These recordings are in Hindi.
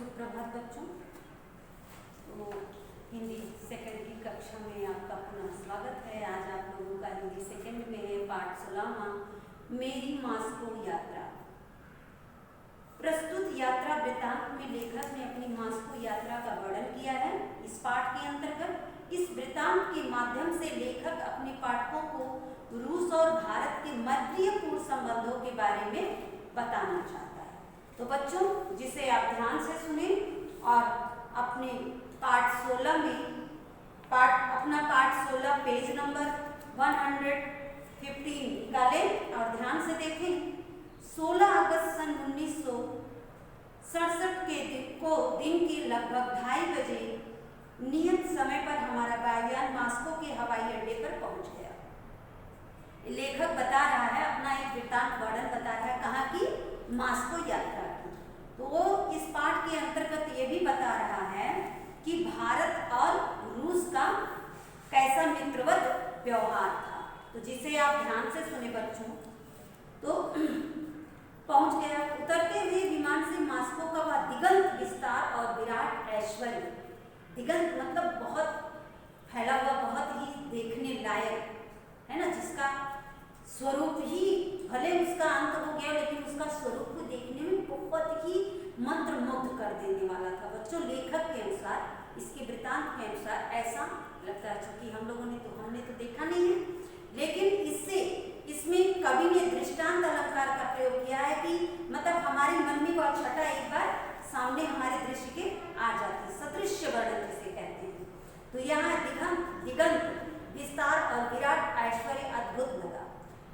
सुप्रभात बच्चों। तो हिंदी सेकंड की कक्षा में आपका पुनः स्वागत है। आज आप लोगों का हिंदी सेकंड में है पाठ 16वां, मेरी मास्को यात्रा। प्रस्तुत यात्रा वृत्तांत में लेखक ने अपनी मास्को यात्रा का वर्णन किया है। इस पाठ के अंतर्गत इस वृत्तांत के माध्यम से लेखक अपने पाठकों को रूस और भारत के मैत्रीपूर्ण संबंधों के बारे में बताना चाहता है। तो बच्चों, जिसे आप ध्यान से सुने और अपने पाठ 16 में अपना पाठ 16 पेज नंबर 115 निकालें और ध्यान से देखें। 16 अगस्त सन 1967 के दिन के लगभग 2:30 बजे नियत समय पर हमारा वायुयान मास्को के हवाई अड्डे पर पहुंच गया। लेखक बता रहा है, अपना एक वृत्तांत वर्णन बता रहा है कहाँ की, मास्को यात्रा की। तो वो इस पाठ के अंतर्गत ये भी बता रहा है कि भारत और रूस का कैसा मित्रवत व्यवहार था। तो जिसे आप ध्यान से सुने बच्चों। तो पहुंच गया। उतरते हुए विमान से मास्को का वह दिगंत विस्तार और विराट ऐश्वर्य, दिगंत मतलब बहुत फैला हुआ, बहुत ही देखने लायक है ना, जिसका स्वरूप ही भले उसका अंत हो गया लेकिन उसका स्वरूप को देखने में बहुत ही मंत्रमुग्ध कर देने वाला था। बच्चों, लेखक के अनुसार, इसके वृत्तांत के अनुसार ऐसा लगता है, क्योंकि हमने तो देखा नहीं है, लेकिन इसमें कवि ने दृष्टांत अलंकार का प्रयोग किया है कि मतलब हमारे मन में वह छटा एक बार सामने हमारे दृश्य के आ जाती है, सदृश्य वर्णन जिसे कहते हैं। तो यहाँ दिगंत विस्तार और विराट ऐश्वर्य अद्भुत लगा।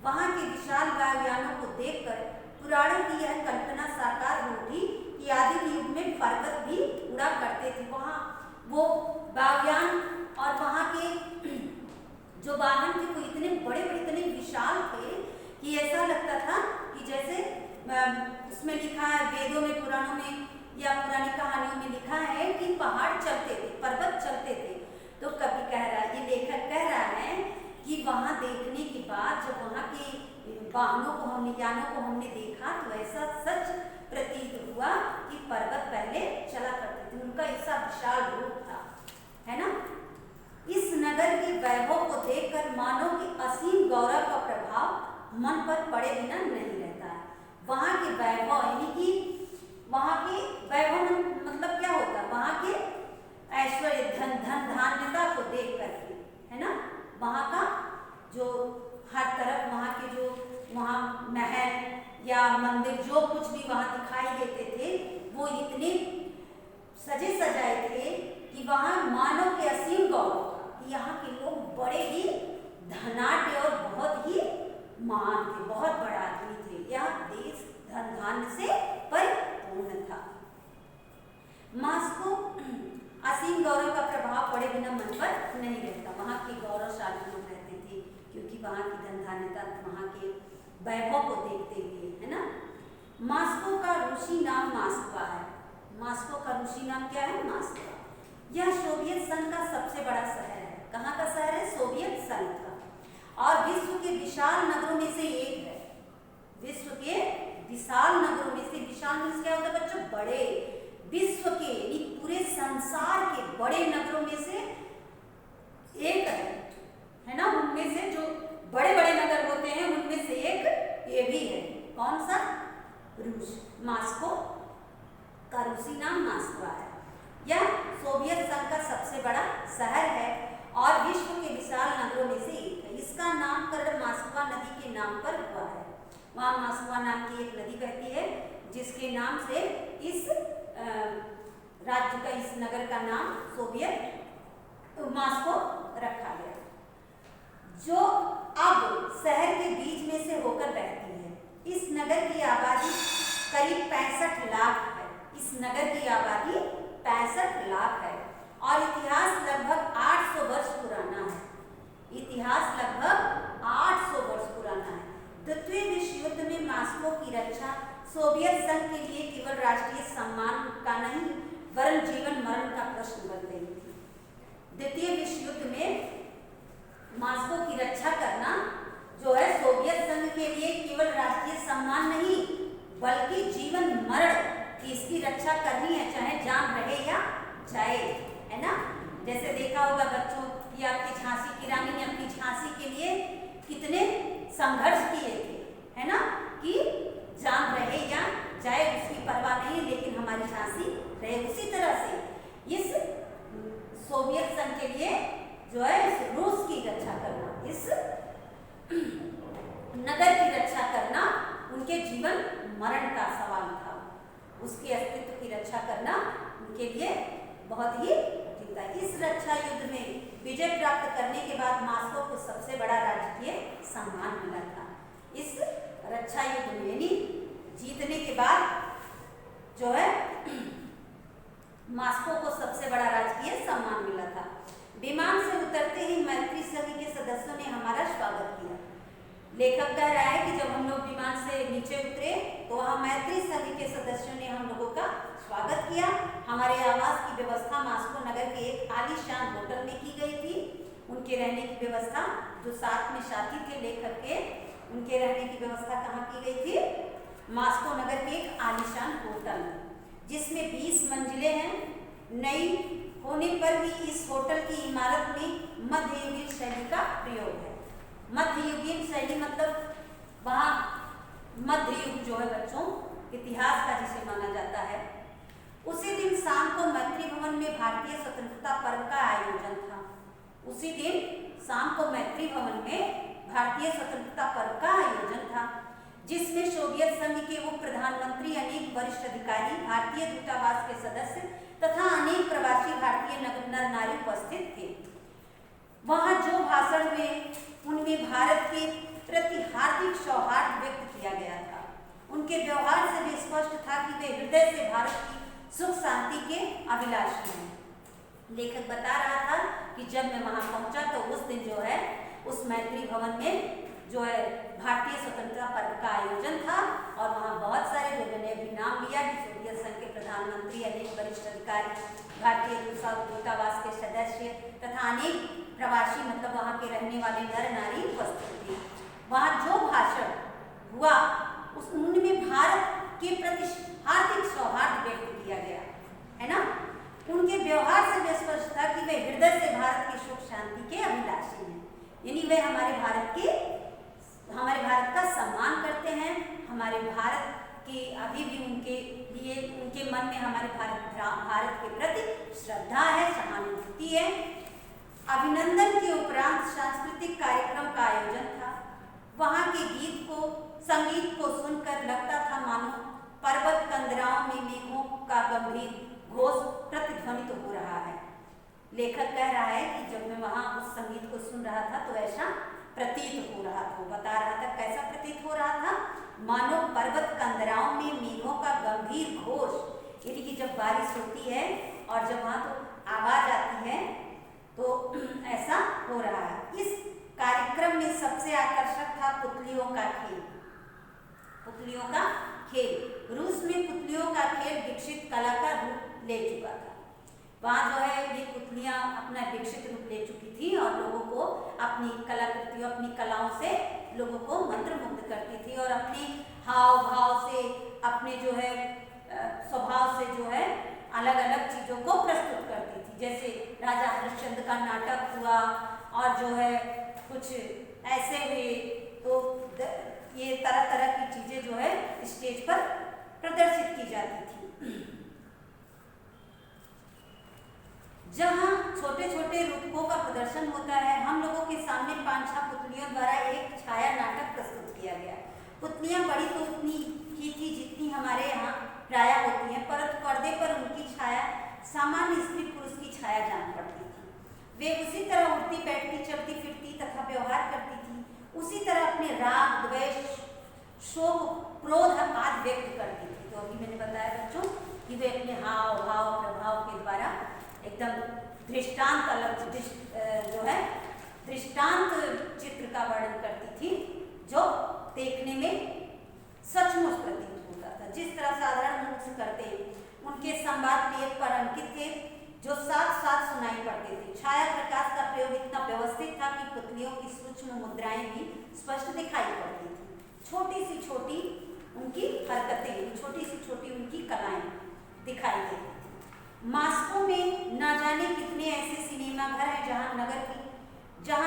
वहां के विशाल वायुयानों को देखकर पुराणों की यह कल्पना साकार हो उठी कि आदि युग में पर्वत भी उड़ा करते थे। वहां वो वायुयान और वहां के जो वाहन थे वो इतने बड़े बड़े, इतने विशाल थे कि ऐसा लगता था कि जैसे उसमें लिखा है, वेदों में, पुराणों में या पुरानी कहानियों में लिखा है कि पहाड़ चलते थे, पर्वत चलते थे। तो कवि कह रहा है, ये लेखक कह रहा है कि वहां देखने के बाद जब वहां के यानों को हमने देखा तो ऐसा सच प्रतीत हुआ कि पर्वत पहले चला करते थे, उनका ऐसा विशाल रूप था, है ना। इस नगर के वैभव को देखकर मानव के असीम गौरव का प्रभाव मन पर पड़े बिना नहीं रहता है। वहां के वैभव यानी कि वहां के वैभव मतलब क्या होता है, वहां के ऐश्वर्य, धान्यता को देख करके, है ना, वहां का जो हर तरफ वहां महल या मंदिर जो कुछ भी वहां दिखाई देते थे वो इतने सजे सजाए थे कि वहां मानव के असीम गौरव था कि यहाँ के लोग बड़े ही धनाढ्य और बहुत ही महान थे, बहुत बड़ा आदमी थे। यह देश धन धान्य से परिपूर्ण था। मास्को असीम गौरव का प्रभाव पड़े बिना मन पर नहीं रहता। वहाँ के गौरवशाली लोग रहते थे क्योंकि वहाँ की धनधान्यता, वहाँ के वैभव को देखते हुए, है ना। मास्को का रूसी नाम मास्कवा है। मास्को का रूसी नाम क्या है? मास्कवा। यह सोवियत संघ का सबसे बड़ा शहर है। कहाँ का शहर है? सोवियत संघ का। और विश्व के विशाल नगरों में से एक है। विश्व के विशाल नगरों में से, विशाल मीन्स क्या होता है बच्चों? बड़े। विश्व के पूरे संसार के बड़े नगरों में से एक है ना। उनमें से जो बड़े बड़े नगर होते हैं उनमें से एक ये भी है। कौन सा? रूस। मास्को का रूसी नाम मास्कवा है। यह सोवियत संघ का सबसे बड़ा शहर है और विश्व के विशाल नगरों में से एक है। इसका नामकरण मास्कवा नदी के नाम पर हुआ है। वहाँ मास्कवा नाम की एक नदी बहती है जिसके नाम से इस राज्य का, इस नगर का नाम सोवियत मास्को रखा गया, जो अब शहर के बीच में से होकर बहती है। इस नगर की आबादी करीब 65 लाख है। इस नगर की आबादी 65 लाख है और इतिहास लगभग 800 वर्ष पुराना है। इतिहास लगभग 800 वर्ष पुराना है। द्वितीय विश्व युद्ध में मास्को की रक्षा सोवियत संघ के लिए केवल राष्ट्रीय सम्मान का नहीं वरन जीवन मरण का प्रश्न बन गई थी। द्वितीय विश्व युद्ध में मास्को की रक्षा करना जो है सोवियत संघ के लिए केवल राष्ट्रीय सम्मान नहीं बल्कि जीवन मरण कि इसकी रक्षा करनी है, चाहे जान रहे या जाए, है ना। जैसे देखा होगा बच्चों कि आपकी झांसी की रानी ने अपनी झांसी के लिए कितने संघर्ष किए थे, है ना, कि जान रहे या जाए उसकी परवाह नहीं, लेकिन हमारी झांसी रहे। उसी तरह से इस सोवियत संघ के लिए जो है इस रूस की रक्षा करना, इस नगर की रक्षा करना उनके जीवन मरण का सवाल था। उसके अस्तित्व की रक्षा करना उनके लिए बहुत ही कठिन था। इस रक्षा युद्ध में विजय प्राप्त करने के बाद मास्को को सबसे बड़ा राजकीय सम्मान मिला था। इस रक्षा युद्ध में यानी जीतने के बाद जो है मास्को को सबसे बड़ा राजकीय सम्मान मिला था। विमान से उतरते ही मैत्री संघ के सदस्यों ने हमारा स्वागत किया। लेखक कह रहा है कि जब हम लोग विमान से नीचे उतरे तो वहाँ मैत्री संघ के सदस्यों ने हम लोगों का स्वागत किया। हमारे आवास की व्यवस्था मास्को नगर के एक आलीशान होटल में की गई थी। उनके रहने की व्यवस्था, जो साथ में साथी थे लेखक के, उनके रहने की व्यवस्था कहाँ की गई थी? मास्को नगर के एक आलीशान होटल जिसमें 20 मंजिलें हैं। नई होने पर भी इस होटल की इमारत में मध्ययुगीन शैली का प्रयोग है। मध्ययुगीन शैली मतलब वहाँ मध्य युग जो है बच्चों इतिहास का जिसे माना जाता है। उसी दिन शाम को मैत्री भवन में भारतीय स्वतंत्रता पर्व का आयोजन था। उसी दिन शाम को मैत्री भवन में भारतीय स्वतंत्रता पर्व का आयोजन था, जिसमें सोवियत संघ के उप प्रधानमंत्री, अनेक वरिष्ठ अधिकारी, भारतीय दूतावास के सदस्य तथा अनेक प्रवासी भारतीय नर नारी उपस्थित थे। वहां जो भाषण हुए उनमें भारत के प्रति हार्दिक सौहार्द व्यक्त किया गया था। उनके व्यवहार से भी स्पष्ट था कि वे हृदय से भारत की सुख शांति के अभिलाषी हैं। लेखक बता रहा था कि जब मैं वहां पहुंचा तो उस दिन जो है उस मैत्री भवन में जो है भारतीय स्वतंत्रता पर्व का आयोजन था और वहाँ बहुत सारे लोगों ने अभी नाम लिया कि सोवियत संघ के प्रधानमंत्री, अनेक वरिष्ठ अधिकारी, भारतीय दूतावास के सदस्य तथा अनेक प्रवासी मतलब वहाँ के रहने वाले नर नारी उपस्थित थे। वहाँ जो भाषण हुआ उनमें भारत के प्रति हार्दिक सौहार्द व्यक्त किया गया, है ना। उनके व्यवहार से स्पष्ट था कि वे हृदय से भारत की सुख शांति के अभिलाषी हैं, यानी वे हमारे भारत का सम्मान करते हैं। हमारे भारत के अभी भी उनके लिए उनके मन में हमारे भारत के प्रति श्रद्धा है, सहानुभूति है। अभिनंदन के उपरांत सांस्कृतिक कार्यक्रम का आयोजन था। वहाँ के संगीत को सुनकर लगता था मानो पर्वत कंदराओं में मेघों का गंभीर घोष प्रतिध्वनित हो रहा है। लेखक कह रहा है कि जब मैं वहाँ उस संगीत को सुन रहा था तो ऐसा प्रतीत हो रहा था। बता रहा था कैसा प्रतीत हो रहा था, मानो पर्वत कंदराओं में मेघों का गंभीर घोष, यानी कि जब बारिश होती है और जब वहाँ तो आवाज आती है तो ऐसा हो रहा है। इस कार्यक्रम में सबसे आकर्षक था पुतलियों का खेल। पुतलियों का खेल, रूस में पुतलियों का खेल विकसित कला का रूप ले चुका था। वहाँ जो है ये पुतलियाँ अपना विकसित रूप ले चुकी थी और लोगों को अपनी कलाकृतियों, अपनी कलाओं से लोगों को मंत्रमुग्ध करती थी और अपने हाव भाव से, अपने जो है स्वभाव से जो है अलग अलग चीज़ों को प्रस्तुत करती थी। जैसे राजा हरिश्चंद्र का नाटक हुआ और जो है कुछ ऐसे हुए तो ये तरह तरह की चीज़ें जो है स्टेज पर प्रदर्शित की जाती थी। जहाँ छोटे छोटे रूपकों का प्रदर्शन होता है, हम लोगों के सामने 5-6 पुतलियों द्वारा एक छाया नाटक प्रस्तुत किया गया। पुतलियाँ बड़ी तो उतनी ही थी जितनी हमारे यहाँ प्राय होती हैं, परंतु पर्दे पर उनकी छाया सामान्य स्त्री पुरुष की छाया जान पड़ती थी। वे उसी तरह उठती बैठती, चलती फिरती तथा व्यवहार करती थी। उसी तरह अपने राग, द्वेष, शोक, क्रोध आदि व्यक्त करती थी। तो अभी मैंने बताया बच्चों कि वे अपने हाव भाव प्रभाव के द्वारा एकदम दृष्टांत जो है दृष्टांत चित्र का वर्णन करती थी, जो देखने में सचमुच प्रतीत होता था। जिस तरह साधारण मनुष्य करते उनके संवाद पेज पर अंकित थे, जो साथ साथ सुनाई पड़ते थे। छाया प्रकाश का प्रयोग इतना व्यवस्थित था कि पुतलियों की सूक्ष्म मुद्राएं भी स्पष्ट दिखाई पड़ती थी। छोटी सी छोटी उनकी हरकतें, छोटी सी छोटी उनकी कलाएं दिखाई देते हैं। मास्को में न जाने कितने ऐसे सिनेमा घर हैं जहां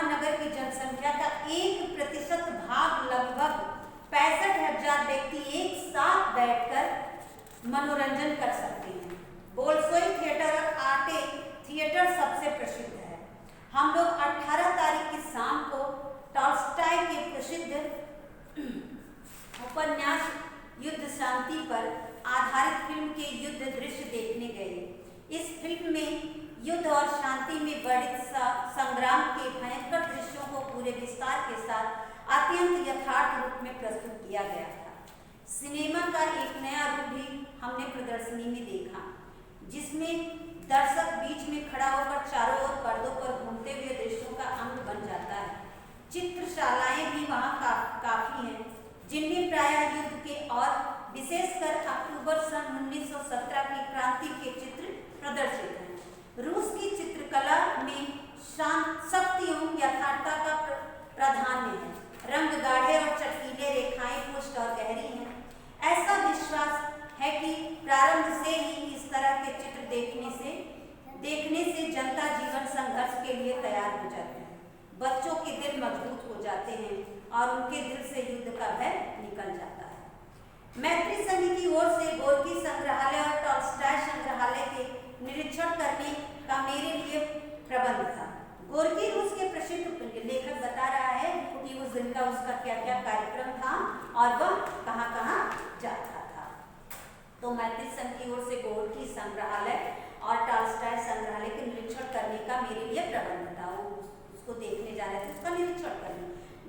नगर की जनसंख्या का 1% भाग लगभग 65,000 व्यक्ति एक साथ बैठकर मनोरंजन कर सकते हैं। बोल्शोई थिएटर और आर्टे थिएटर सबसे प्रसिद्ध है। हम लोग 18 तारीख की शाम को टॉल्स्टॉय के प्रसिद्ध उपन्यास युद्ध शांति पर आधारित फिल्म के युद्ध दृश्य देखने गए। इस फिल्म में युद्ध और शांति में वर्णित संग्राम के भयंकर दृश्यों को पूरे विस्तार के साथ अत्यंत यथार्थ रूप में प्रस्तुत किया गया था। सिनेमा का एक नया रूप भी हमने प्रदर्शनी में देखा, जिसमें दर्शक बीच में खड़ा होकर चारों ओर पर्दों पर घूमते हुए दृश्यों का अंग बन जाता है। चित्रशालाएं भी वहाँ काफी हैं, जिनमें प्रायः युद्ध के और विशेषकर अक्टूबर सन 1917 की क्रांति के चित्र प्रदर्शित हैं। रूस की चित्रकला में शक्ति एवं यथार्थता का प्राधान्य है। रंग गाढ़े और चटकीले, रेखाएं पुष्ट और गहरी हैं। ऐसा विश्वास है कि प्रारंभ से ही इस तरह के चित्र देखने से जनता जीवन संघर्ष के लिए तैयार हो जाती है। बच्चों के दिल मजबूत हो जाते हैं और उनके दिल से युद्ध का भय निकल जाता है। मैत्री संघ की ओर से गोर्की संग्रहालय और टॉल्स्टॉय संग्रहालय के निरीक्षण करने का मेरे लिए प्रबंध था। गोर्की रूस के प्रसिद्ध लेखक बता रहा है कि उस दिन का उसका क्या क्या कार्यक्रम था और वह कहाँ कहाँ जाता था। तो मैत्री संघ की ओर से गोर्की संग्रहालय और टॉल्स्टॉय संग्रहालय के निरीक्षण करने का मेरे लिए प्रबंध था। वो उसको देखने जा रहे थे, उसका निरीक्षण करने।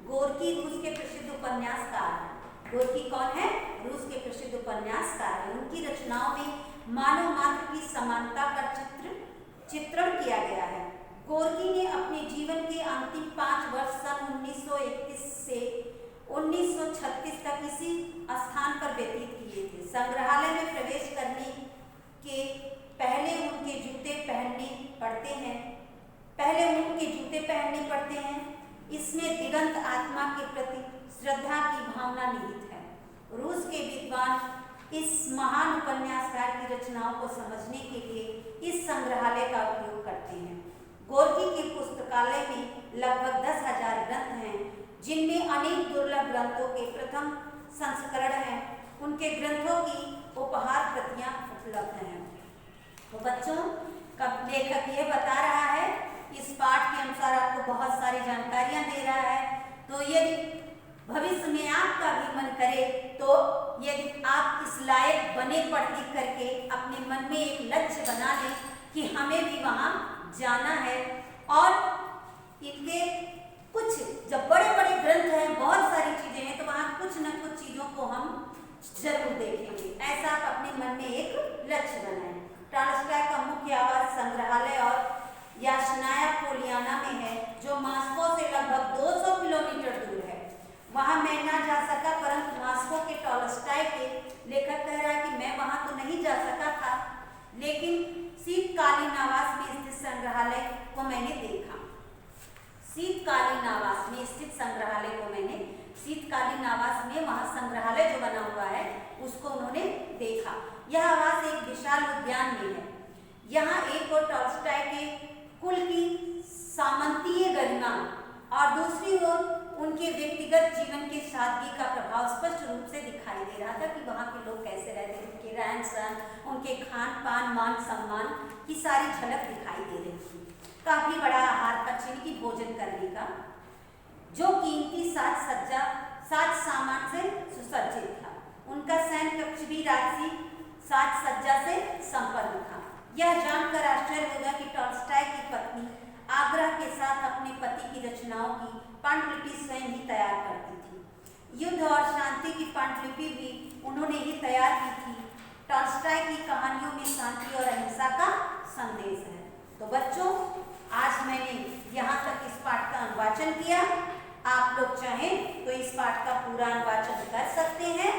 गोर्की रूस के प्रसिद्ध उपन्यासकार हैं। गोर्की कौन है? रूस के प्रसिद्ध उपन्यासकार हैं। उनकी रचनाओं में मानव मात्र की समानता का चित्रण किया गया है। गोर्की ने अपने जीवन के अंतिम 5 वर्ष सन 1931 से 1936 तक इसी स्थान पर व्यतीत किए थे। संग्रहालय में प्रवेश करने के पहले उनके जूते पहनने पड़ते हैं। इसमें दिगंत आत्मा के प्रति श्रद्धा की भावना निहित है। रूस के विद्वान इस महान उपन्यासकार की रचनाओं को समझने के लिए इस संग्रहालय का उपयोग करते हैं। गोर्की के पुस्तकालय में लगभग 10,000 ग्रंथ हैं, जिनमें अनेक दुर्लभ ग्रंथों के प्रथम संस्करण हैं। उनके ग्रंथों की उपहार प्रतियां उपलब्ध हैं। तो बच्चों, कब लेखक ये बता रहा है, इस पाठ के अनुसार आपको बहुत सारी जानकारियां दे रहा है। तो यदि भविष्य में आपका भी मन करे तो यदि आप इस लायक बने पढ़ लिख करके अपने मन में एक लक्ष्य बना लें कि हमें भी वहाँ जाना है, और इनके कुछ जब बड़े बड़े ग्रंथ हैं, बहुत सारी चीजें हैं, तो वहाँ कुछ न कुछ चीजों को हम जरूर देखेंगे। ऐसा आप अपने मन में एक लक्ष्य बनाएं। टॉल्स्टॉय का मुख्य आवास संग्रहालय और याशनाया पोलियाना में है, जो मास्को से लगभग 200 किलोमीटर दूर है। वहाँ मैं ना जा सका, परंतु मास्को के टॉल्स्टॉय के लेखक कह रहा है कि मैं वहाँ तो नहीं जा सका था, लेकिन शीतकालीन आवास में स्थित संग्रहालय को मैंने देखा। शीतकालीन आवास में स्थित संग्रहालय को मैंने शीतकालीन आवास में वहाँ संग्रहालय जो बना हुआ है उसको उन्होंने देखा। यह आवास एक विशाल उद्यान में है। यहाँ एक और टॉल्स्टॉय के कुल की सामंतीय गरिमा और दूसरी ओर उनके व्यक्तिगत जीवन के सादगी का प्रभाव स्पष्ट रूप से दिखाई दे रहा था कि वहाँ के लोग कैसे रहते थे, उनके रहन सहन, उनके खान पान, मान सम्मान की सारी झलक दिखाई दे रही थी। काफी बड़ा आहार कक्ष की भोजन करने का, जो कीमती साज सामान से सुसज्जित था। उनका शयन कक्ष भी राजसी साज सज्जा से संपन्न था। यह जानकर आश्चर्य होगा कि टॉल्स्टॉय की पत्नी आग्रह के साथ अपने पति की रचनाओं की पांडुलिपि स्वयं ही तैयार करती थी। युद्ध और शांति की पांडुलिपि भी उन्होंने ही तैयार की थी। टॉल्स्टॉय की कहानियों में शांति और अहिंसा का संदेश है। तो बच्चों, आज मैंने यहाँ तक इस पाठ का अनुवाचन किया। आप लोग चाहें तो इस पाठ का पूरा अनुवाचन कर सकते हैं।